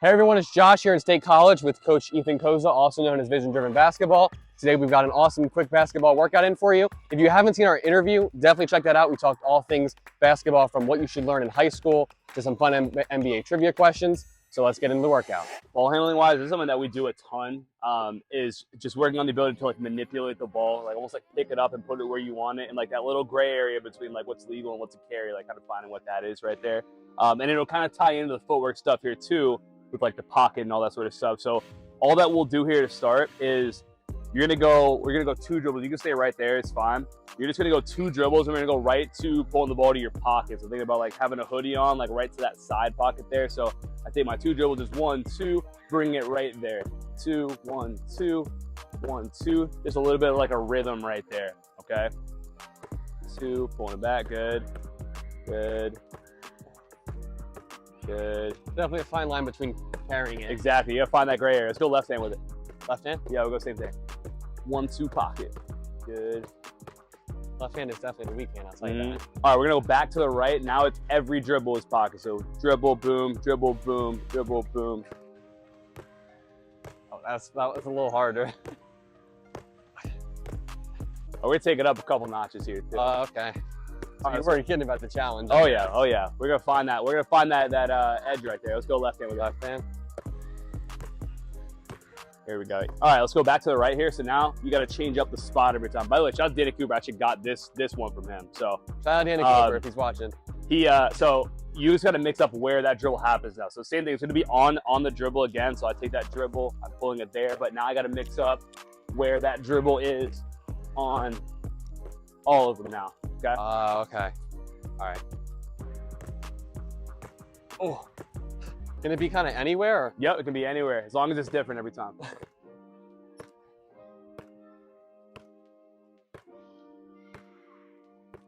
Hey everyone, it's Josh here in State College with Coach Ethan Koza, also known as Vision Driven Basketball. Today we've got an awesome quick basketball workout in for you. If you haven't seen our interview, definitely check that out. We talked all things basketball, from what you should learn in high school to some fun NBA trivia questions. So let's get into the workout. Ball handling wise, this is something that we do a ton, is just working on the ability to like manipulate the ball, like almost like pick it up and put it where you want it, and like that little gray area between like what's legal and what's a carry, like kind of finding what that is right there. And it'll kind of tie into the footwork stuff here too, with like the pocket and all that sort of stuff. So all that we'll do here to start is we're gonna go 2 dribbles. You can stay right there, it's fine. You're just gonna go 2 dribbles and we're gonna go right to pulling the ball to your pocket. So think about like having a hoodie on, like right to that side pocket there. So I take my 2 dribbles, just 1, 2, bring it right there. 2, 1, 2, 1, 2. Just a little bit of like a rhythm right there, okay? 2, pulling it back, good, good. Good. Definitely a fine line between carrying it. Exactly. You gotta find that gray area. Let's go left hand with it. Left hand? Yeah, we'll go same thing. 1, 2 pocket. Good. Left hand is definitely the weak hand, I'll tell you that. All right, we're gonna go back to the right. Now it's every dribble is pocket. So dribble, boom, dribble, boom, dribble, boom. Oh, that was a little harder. Oh, we're taking up a couple notches here too. Okay. So you weren't kidding about the challenge. Oh yeah, oh yeah. We're gonna find that. We're gonna find that edge right there. Let's go left hand with left hand. Here we go. All right, let's go back to the right here. So now you got to change up the spot every time. By the way, shout out to Danny Cooper. I actually got this one from him. So shout out Danny Cooper if he's watching. So you just got to mix up where that dribble happens now. So same thing. It's going to be on the dribble again. So I take that dribble, I'm pulling it there, but now I got to mix up where that dribble is on all of them now. Okay. Okay. All right. Oh. Can it be kind of anywhere? Or? Yep, it can be anywhere, as long as it's different every time.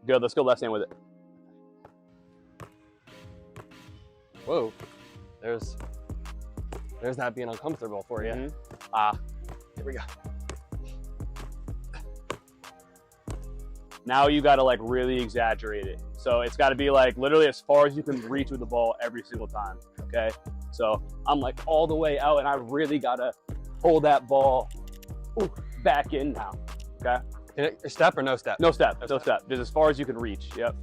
Good, let's go left hand with it. Whoa, there's that being uncomfortable for you. Here we go. Now you gotta like really exaggerate it. So it's gotta be like literally as far as you can reach with the ball every single time, okay? So I'm like all the way out and I really gotta hold that ball back in now, okay? Step or no step? No step, no step. Just as far as you can reach, yep.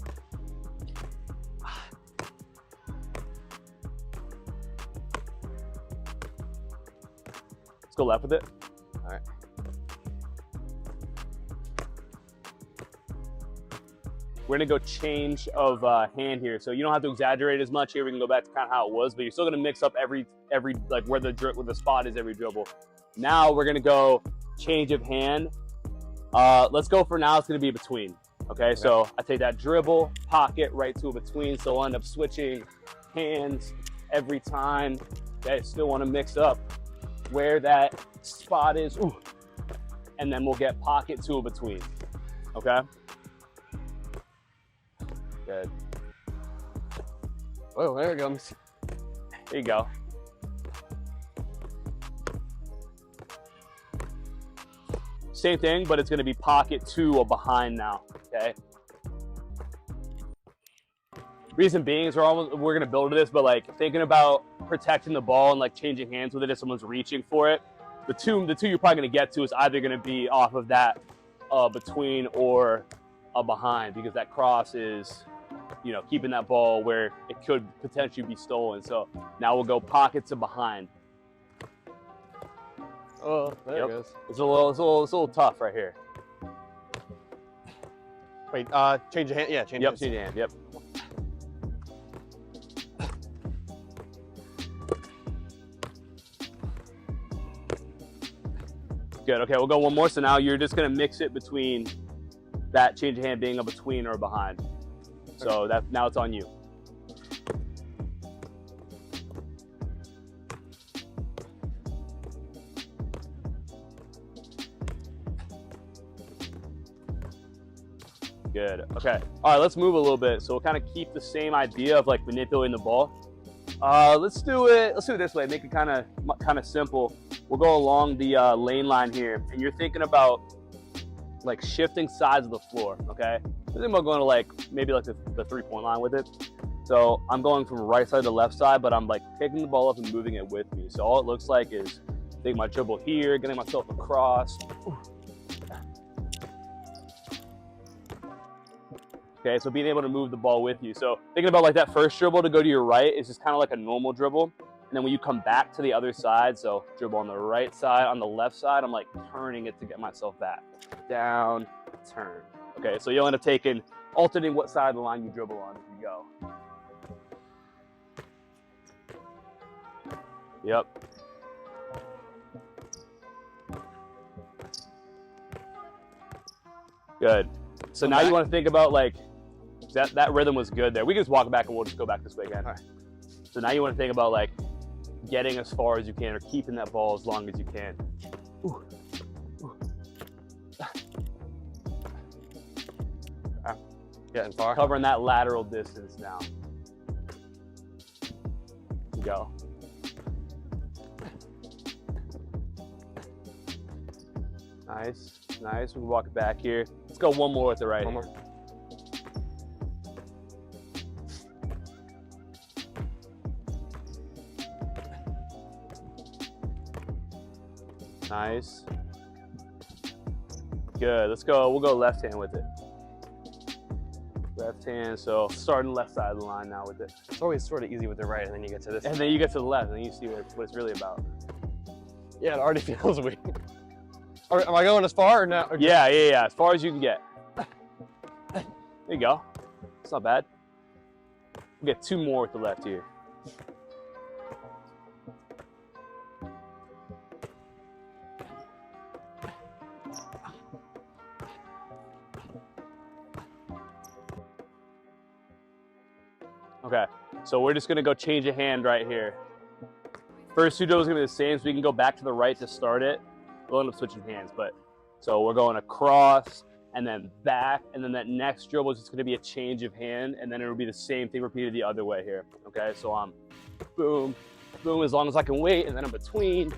Let's go left with it. All right. We're gonna go change of hand here, so you don't have to exaggerate as much here. We can go back to kind of how it was, but you're still gonna mix up every like where the spot is every dribble. Now we're gonna go change of hand. Let's go for now. It's gonna be between. Okay, so I take that dribble, pocket right to a between, so I'll end up switching hands every time. Okay, still want to mix up where that spot is, and then we'll get pocket to a between. Okay. Good. Whoa, there it comes. There you go. Same thing, but it's going to be pocket to a behind now, okay? Reason being is we're going to build to this, but like thinking about protecting the ball and like changing hands with it if someone's reaching for it. The two you're probably going to get to is either going to be off of that between or a behind, because that cross is, you know, keeping that ball where it could potentially be stolen. So now we'll go pocket to behind. Oh, there it goes. It's a little tough right here. Wait, change your hand. Yeah, change your hand. Yep. Good. Okay, we'll go one more. So now you're just gonna mix it between that change of hand being a between or a behind. So that now it's on you. Good. Okay. All right, let's move a little bit. So we'll kind of keep the same idea of like manipulating the ball. Let's do it this way. Make it kind of simple. We'll go along the lane line here, and you're thinking about like shifting sides of the floor. Okay. Think about going to like maybe like the 3-point line with it. So I'm going from right side to left side, but I'm like picking the ball up and moving it with me. So all it looks like is taking my dribble here, getting myself across. Okay, so being able to move the ball with you. So thinking about like that first dribble to go to your right is just kind of like a normal dribble. And then when you come back to the other side, so dribble on the right side, on the left side, I'm like turning it to get myself back. Down, turn. Okay, so you'll end up taking, alternating what side of the line you dribble on as you go. Yep. Good. So now you want to think about like, that rhythm was good there. We can just walk back and we'll just go back this way again. All right. So now you want to think about like getting as far as you can or keeping that ball as long as you can. Ooh. Ooh. Getting far. Covering that lateral distance now. Go. Nice, nice. We can walk it back here. Let's go one more with the right. One more. Nice. Good. Let's go. We'll go left hand with it. Left hand. So starting left side of the line now with it. It's always sort of easy with the right, and then you get to this. And then you get to the left, and then you see what it's really about. Yeah, it already feels weird. Am I going as far or no? Yeah. As far as you can get. There you go. It's not bad. We'll get two more with the left here. Okay, so we're just gonna go change a hand right here. First two dribbles are gonna be the same, so we can go back to the right to start it. We'll end up switching hands, but so we're going across and then back, and then that next dribble is just gonna be a change of hand, and then it'll be the same thing repeated the other way here. Okay, so I'm boom, boom, as long as I can wait, and then I'm between,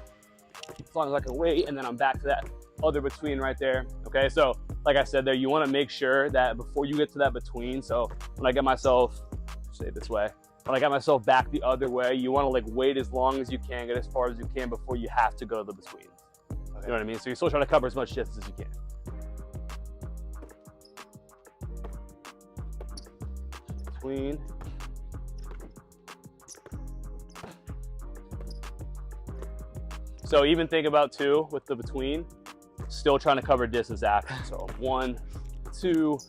as long as I can wait, and then I'm back to that other between right there. Okay, so like I said there, you wanna make sure that before you get to that between, so when I get myself, say it this way, when I got myself back the other way, you want to like wait as long as you can, get as far as you can before you have to go to the between. Okay. You know what I mean? So you're still trying to cover as much distance as you can. Between. So even think about too with the between, still trying to cover distance after. So 1, 2,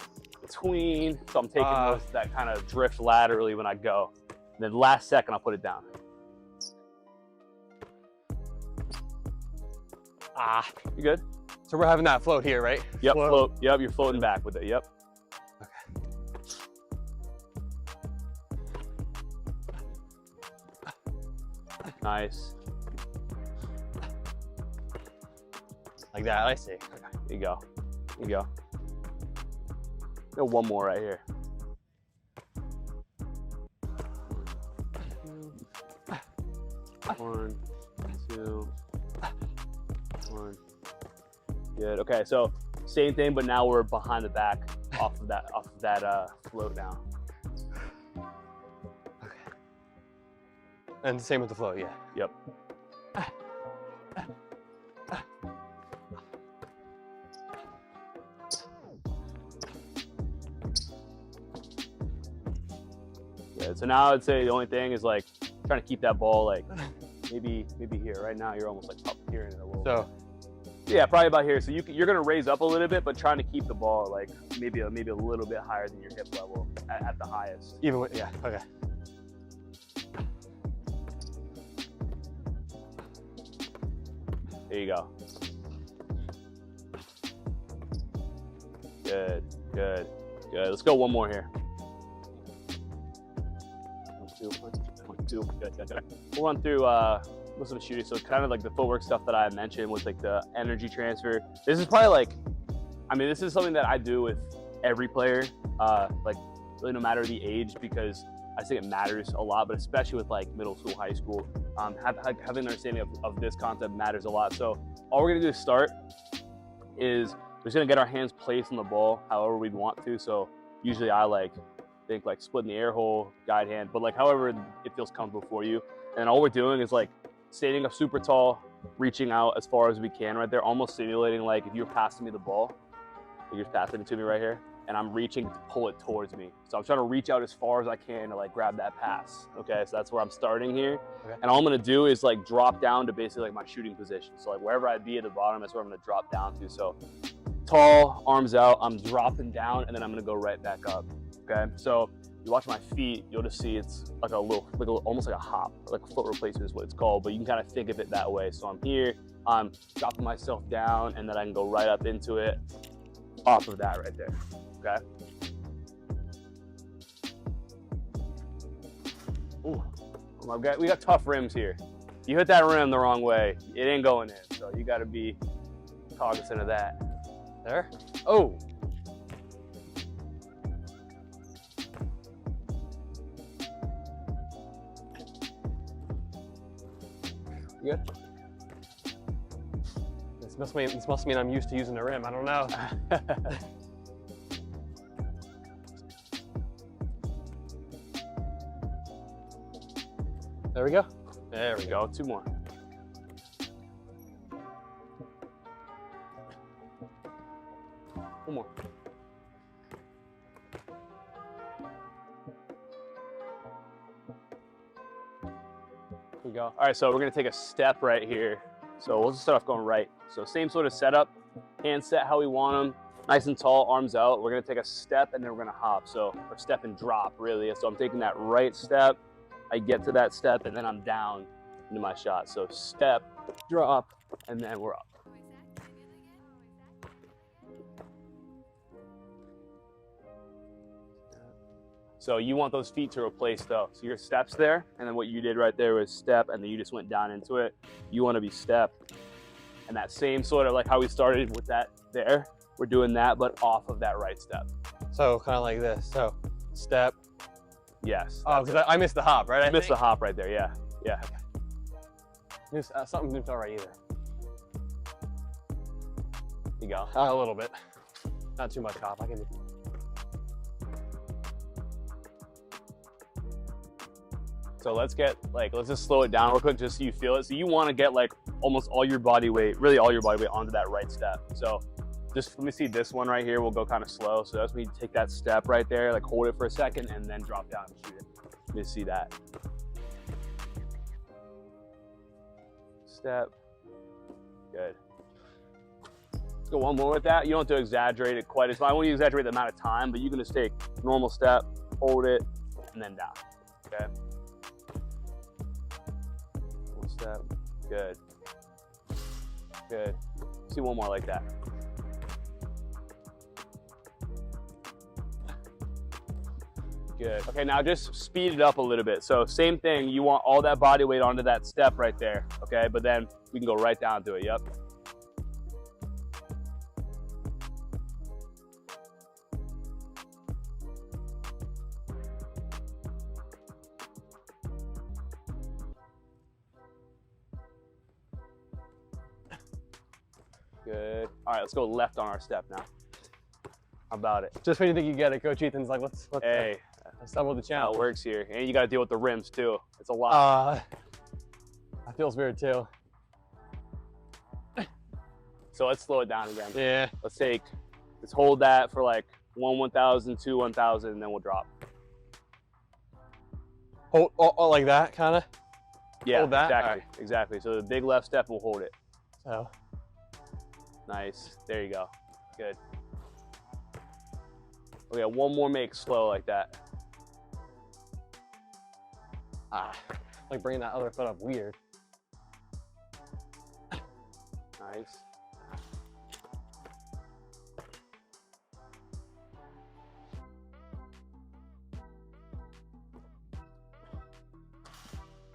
between, so I'm taking those that kind of drift laterally when I go. And then last second, I'll put it down. You good? So we're having that float here, right? Yep, float. Yep, you're floating back with it. Yep. Okay. Nice. Like that, I see. Okay. There you go. There you go. Go one more right here. One, two, one. Good. Okay, so same thing, but now we're behind the back off of that float now. Okay. And the same with the float, yeah. Yep. Good. So now I'd say the only thing is like trying to keep that ball like maybe here. Right now you're almost like up here in it a little. So yeah, probably about here. So you're gonna raise up a little bit, but trying to keep the ball like maybe a little bit higher than your hip level at the highest. Even with, yeah, okay. There you go. Good, good, good. Let's go one more here. 1, 2, good, good, good. We'll run through most of the shooting. So kind of like the footwork stuff that I mentioned with like the energy transfer. This is probably like, I mean, this is something that I do with every player, like really no matter the age, because I think it matters a lot, but especially with like middle school, high school, having an understanding of this concept matters a lot. So all we're gonna do to start is we're just gonna get our hands placed on the ball however we'd want to. So usually I like think like splitting the air hole, guide hand, but like however it feels comfortable for you. And all we're doing is like standing up super tall, reaching out as far as we can right there, almost simulating like if you're passing me the ball, you're just passing it to me right here, and I'm reaching to pull it towards me. So I'm trying to reach out as far as I can to like grab that pass. Okay, so that's where I'm starting here. Okay. And all I'm gonna do is like drop down to basically like my shooting position. So like wherever I'd be at the bottom, that's where I'm gonna drop down to. So tall, arms out, I'm dropping down, and then I'm gonna go right back up. Okay, so you watch my feet, you'll just see it's like almost like a hop, like a foot replacement is what it's called, but you can kind of think of it that way. So I'm here, I'm dropping myself down, and then I can go right up into it off of that right there, okay? Ooh, we got tough rims here. You hit that rim the wrong way, it ain't going in, so you gotta be cognizant of that. There. Oh. You good? This must mean I'm used to using the rim. I don't know. There we go. There we go. 2 more. One more. Here we go. All right, so we're gonna take a step right here. So we'll just start off going right. So same sort of setup, hands set how we want them, nice and tall, arms out. We're gonna take a step and then we're gonna hop. So, or step and drop really. So I'm taking that right step, I get to that step, and then I'm down into my shot. So step, drop, and then we're up. So you want those feet to replace though. So your steps there, and then what you did right there was step, and then you just went down into it. You want to be step. And that same sort of like how we started with that there, we're doing that, but off of that right step. So kind of like this. So step. Yes. Oh, because I missed the hop, right? I missed the hop right there, yeah. Yeah. Something didn't feel right either. You go. A little bit. Not too much hop. I can do. So let's just slow it down real quick just so you feel it. So you want to get like almost all your body weight, really all your body weight onto that right step. So just let me see this one right here. We'll go kind of slow. So that's when you take that step right there, like hold it for a second and then drop down and shoot it. Let me see that. Step. Good. Let's go one more with that. You don't have to exaggerate it quite as much. I won't exaggerate the amount of time, but you can just take normal step, hold it, and then down. Okay. Step. Good. Good. See one more like that. Good. Okay, now just speed it up a little bit. So same thing, you want all that body weight onto that step right there, okay? But then we can go right down to it, yep. Good. All right, let's go left on our step now. How about it? Just when you think you get it, Coach Ethan's like, let's hey, I stumbled the challenge. It works here. And you got to deal with the rims too. It's a lot. That feels weird too. So let's slow it down again. Yeah. Let's hold that for like 1,000, 2, 1,000, and then we'll drop. Hold like that, kind of? Yeah, hold that? Exactly. Right. Exactly. So the big left step, we'll hold it. So. Nice. There you go. Good. Okay, one more make slow like that. Like bringing that other foot up weird. Nice.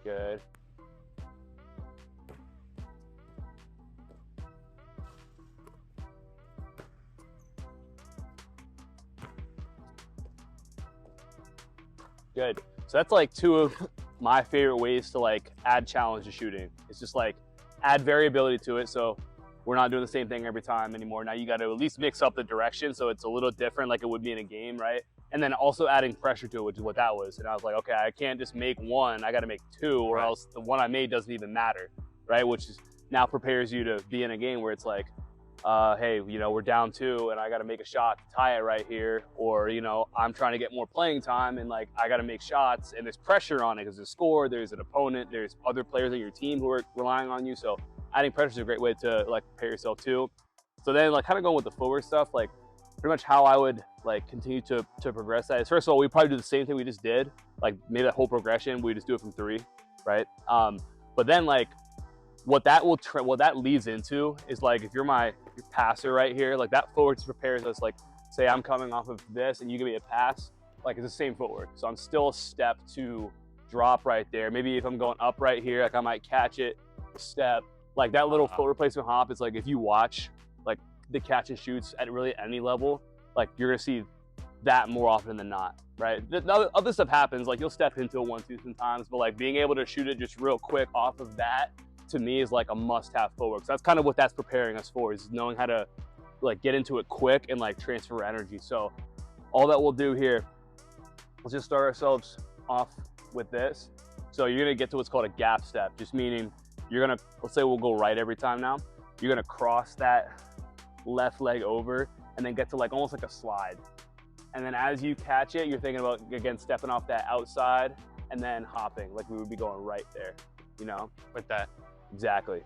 Good. Good. So that's like two of my favorite ways to like add challenge to shooting. It's just like add variability to it. So we're not doing the same thing every time anymore. Now you got to at least mix up the direction so it's a little different like it would be in a game, right? and then also adding pressure to it, which is what that was. And I was like, okay, I can't just make one, I got to make two, or else the one I made doesn't even matter, right? Which is now prepares you to be in a game where it's like, hey, you know, we're down 2 and I got to make a shot to tie it right here. Or, you know, I'm trying to get more playing time and like, I got to make shots, and there's pressure on it because there's a score, there's an opponent, there's other players on your team who are relying on you. So adding pressure is a great way to like prepare yourself too. So then like kind of going with the footwork stuff, like pretty much how I would like continue to progress that is, first of all, we probably do the same thing we just did. Like maybe that whole progression, we just do it from 3, right? But then like, what that leads into is like, if you're your passer right here, like that footwork prepares us, like say I'm coming off of this and you give me a pass, like it's the same footwork. So I'm still a step to drop right there. Maybe if I'm going up right here, like I might catch it, step, like that little foot replacement hop. It's like, if you watch like the catch and shoots at really any level, like you're gonna see that more often than not, right? The other stuff happens, like you'll step into a 1-2 sometimes, but like being able to shoot it just real quick off of that, to me, is like a must-have footwork. So that's kind of what that's preparing us for, is knowing how to like get into it quick and like transfer energy. So all that we'll do here, let's just start ourselves off with this. So you're gonna get to what's called a gap step, just meaning you're gonna, let's say we'll go right every time now. You're gonna cross that left leg over and then get to like almost like a slide. And then as you catch it, you're thinking about, again, stepping off that outside and then hopping, like we would be going right there, you know, with that. Exactly.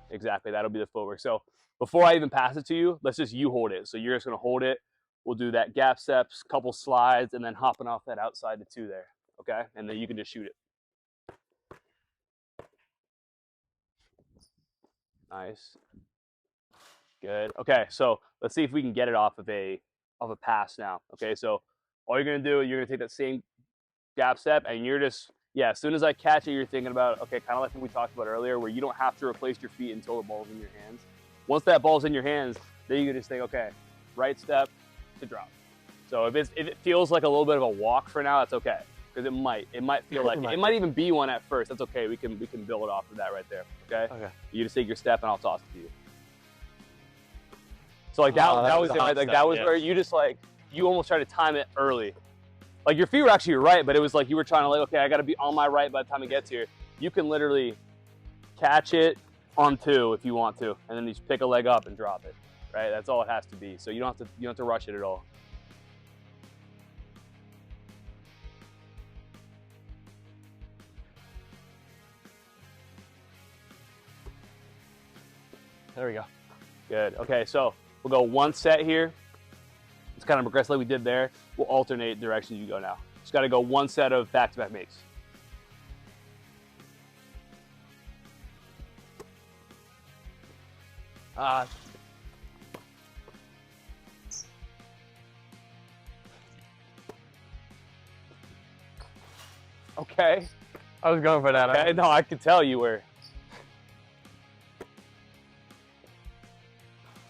That'll be the footwork. So before I even pass it to you, let's just you hold it. So you're just going to hold it. We'll do that gap steps, couple slides, and then hopping off that outside to 2 there. Okay. And then you can just shoot it. Nice. Good. Okay. So let's see if we can get it off of a pass now. Okay. So all you're going to do, you're going to take that same gap step, and you're just, yeah, as soon as I catch it, you're thinking about, okay, kind of like what we talked about earlier, where you don't have to replace your feet until the ball's in your hands. Once that ball's in your hands, then you can just think, okay, right step to drop. So if it feels like a little bit of a walk for now, that's okay, because it might feel like it might even be one at first. That's okay. We can build it off of that right there. Okay. Okay. You just take your step, and I'll toss it to you. So like that was it, right? Like that was where you just like, you almost try to time it early. Like your feet were actually right, but it was like you were trying to like, okay, I got to be on my right by the time it gets here. You can literally catch it on 2 if you want to, and then you just pick a leg up and drop it, right? That's all it has to be. So you don't have to rush it at all. There we go. Good. Okay, so we'll go 1 set here. It's kind of progress like we did there. We'll alternate directions you go now. Just got to go 1 set of back-to-back makes. Okay. I was going for that. Okay. No, I could tell you were.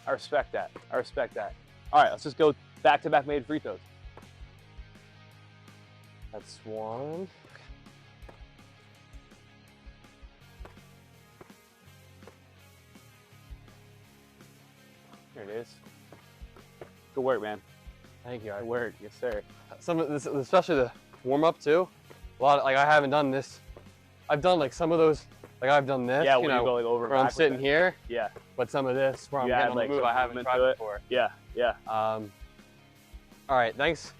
I respect that. All right, let's just go back-to-back made free throws. That's 1. There it is. Good work, man. Thank you. Good work. Yes, sir. Some of this, especially the warm-up too. A lot of, like, I haven't done this. I've done like some of those. Like I've done this. Yeah, you know, go like over. Where I'm sitting here. Yeah. But some of this where I'm getting on the move, I haven't tried before. Yeah. All right. Thanks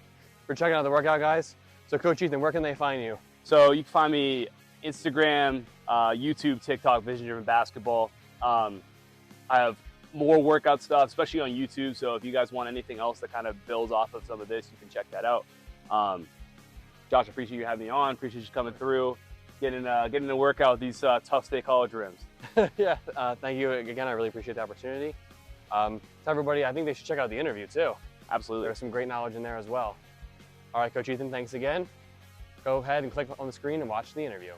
for checking out the workout, guys. So, Coach Ethan, where can they find you? So you can find me Instagram, YouTube, TikTok, Vision Driven Basketball. I have more workout stuff, especially on YouTube. So if you guys want anything else that kind of builds off of some of this, you can check that out. Josh, appreciate you having me on. Appreciate you coming through, getting to work out these Tuff State College rims. Yeah, thank you again. I really appreciate the opportunity. To everybody, I think they should check out the interview too. Absolutely. There's some great knowledge in there as well. All right, Coach Ethan, thanks again. Go ahead and click on the screen and watch the interview.